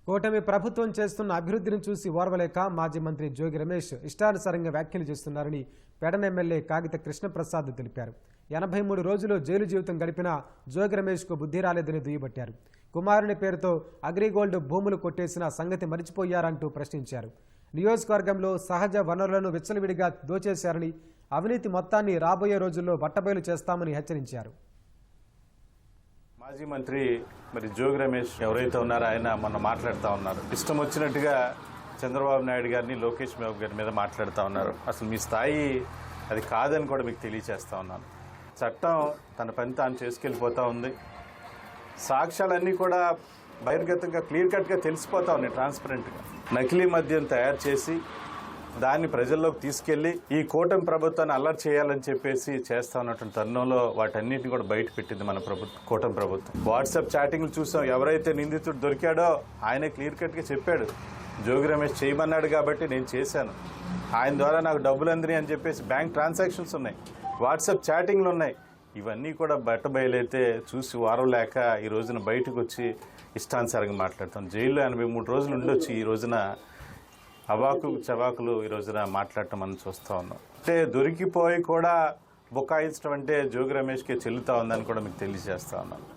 కూటమి ప్రభుత్వం చేస్తున్న అభివృద్ధిని చూసి ఓర్వలేక మాజీ మంత్రి జోగి రమేష్ ఇష్టానుసారంగా వ్యాఖ్యలు చేస్తున్నారని పెడన ఎమ్మెల్యే కాగిత కృష్ణప్రసాద్ తెలిపారు. 83 రోజులు జైలు జీవితం గడిపిన జోగి రమేష్కు బుద్ధి రాలేదని దుయ్యబట్టారు. కుమారుని పేరుతో అగ్రిగోల్డ్ భూములు కొట్టేసిన సంగతి మరిచిపోయారంటూ ప్రశ్నించారు. నియోజకవర్గంలో సహజ వనరులను విచ్చలవిడిగా దోచేశారని, అవినీతి మొత్తాన్ని రాబోయే రోజుల్లో బట్టబయలు చేస్తామని హెచ్చరించారు. మాజీ మంత్రి జోగి రమేష్ ఎవరైతే ఉన్నారో ఆయన మొన్న మాట్లాడుతూ ఉన్నారు. ఇష్టం వచ్చినట్టుగా చంద్రబాబు నాయుడు గారిని, లోకేష్ బాబు గారి మీద మాట్లాడుతూ ఉన్నారు. అసలు మీ స్థాయి అది కాదని కూడా మీకు తెలియచేస్తూ ఉన్నాను. చట్టం తన పని తాను చేసుకెళ్ళిపోతూ ఉంది. సాక్ష్యాలన్నీ కూడా బహిర్గతంగా క్లియర్ కట్గా తెలిసిపోతా ఉన్నాయి. ట్రాన్స్పరెంట్గా నకిలీ మద్యం తయారు చేసి దాన్ని ప్రజల్లోకి తీసుకెళ్లి ఈ కూటమి ప్రభుత్వాన్ని అల్లరి చేయాలని చెప్పేసి చేస్తా ఉన్నటువంటి తరుణంలో వాటన్నిటిని కూడా బయట పెట్టింది మన కూటమి ప్రభుత్వం. వాట్సాప్ చాటింగ్లు చూసాం. ఎవరైతే నిందితుడు దొరికాడో ఆయనే క్లియర్ కట్గా చెప్పాడు, జోగి రమేష్ చేయమన్నాడు కాబట్టి నేను చేశాను, ఆయన ద్వారా నాకు డబ్బులు అందినాయి అని చెప్పేసి బ్యాంక్ ట్రాన్సాక్షన్స్ ఉన్నాయి, వాట్సాప్ చాటింగ్లు ఉన్నాయి. ఇవన్నీ కూడా బయటబయలైతే చూసి వారం లేక ఈ రోజున బయటకు వచ్చి ఇష్టానుసారంగా మాట్లాడతాం. జైల్లో 83 రోజులు ఉండొచ్చి ఈ రోజున అవాకు చవాకులు ఈ రోజున మాట్లాడటం మనం చూస్తూ ఉన్నాం. అంటే దొరికిపోయి కూడా బుకాయించడం అంటే జోగి రమేష్కే చెల్లుతా ఉందని కూడా మీకు తెలియజేస్తా ఉన్నాను.